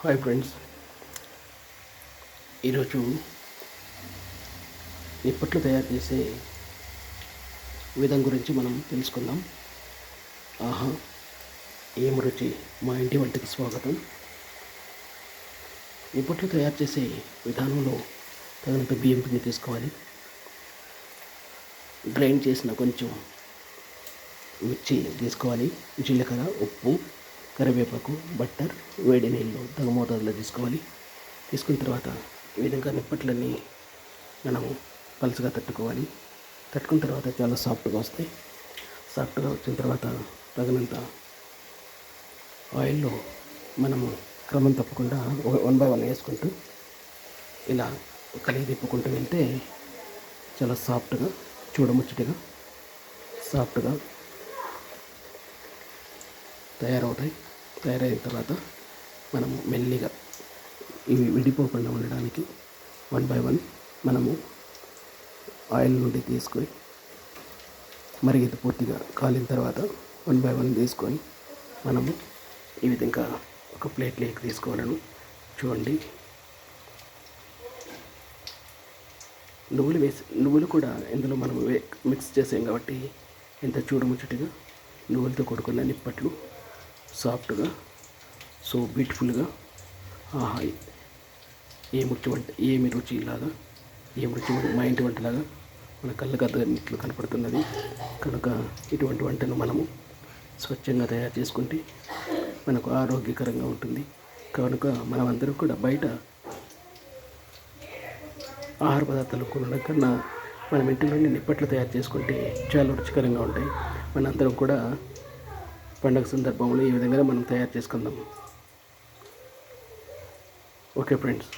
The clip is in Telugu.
హాయ్ ఫ్రెండ్స్, ఈరోజు నిప్పట్లు తయారు చేసే విధం గురించి మనం తెలుసుకుందాం. ఆహా, ఏం రుచి! మా ఇంటి వంటకి స్వాగతం. నిప్పట్లు తయారు చేసే విధానంలో తగినంత బియ్యం పిండి తీసుకోవాలి. గ్రైండ్ చేసిన కొంచెం మిర్చి తీసుకోవాలి. జీలకర్ర, ఉప్పు, కరివేపాకు, బట్టర్, వేడి నీళ్ళు తగు మోతాదులో తీసుకోవాలి. తీసుకున్న తర్వాత ఈ విధంగా నిప్పట్లన్నీ మనము పలుచగా తట్టుకోవాలి. తట్టుకున్న తర్వాత చాలా సాఫ్ట్గా వస్తాయి. సాఫ్ట్గా వచ్చిన తర్వాత తగినంత ఆయిల్లో మనము క్రమం తప్పకుండా 1 by 1 వేసుకుంటూ ఇలా కలిగి తిప్పుకుంటూ వెళ్తే చాలా సాఫ్ట్గా, చూడముచ్చటగా సాఫ్ట్గా తయారవుతాయి. తయారైన తర్వాత మనము మెల్లిగా ఇవి విడిపోకుండా ఉండడానికి 1 by 1 మనము ఆయిల్ నుండి తీసుకొని మరిగితే పూర్తిగా కాలిన తర్వాత 1 by 1 తీసుకొని మనము ఈ విధంగా ఒక ప్లేట్లోకి తీసుకోవాలను. చూడండి, నువ్వులు కూడా ఇందులో మనం మిక్స్ చేసాం కాబట్టి ఎంత చూడముచ్చటగా నువ్వులతో కూడుకున్న నిప్పట్లు సాఫ్ట్గా, సో బ్యూటిఫుల్గా. ఆహా, ఏమి రుచి ఇలాగా, ఏమి రుచి! మా ఇంటి వంటలాగా మన కళ్ళకు అద్దనట్లు కనపడుతున్నది. కనుక ఇటువంటి వంటను మనము స్వచ్ఛంగా తయారు చేసుకుంటే మనకు ఆరోగ్యకరంగా ఉంటుంది. కనుక మనమందరం కూడా బయట ఆహార పదార్థాలు కొనడం కన్నా మనం ఇంటిలోనే నిప్పట్లు తయారు చేసుకుంటే చాలా రుచికరంగా ఉంటాయి. మనందరం కూడా పండగ సందర్భంలో ఈ విధంగా మనం తయారు చేసుకుందాం. Okay friends.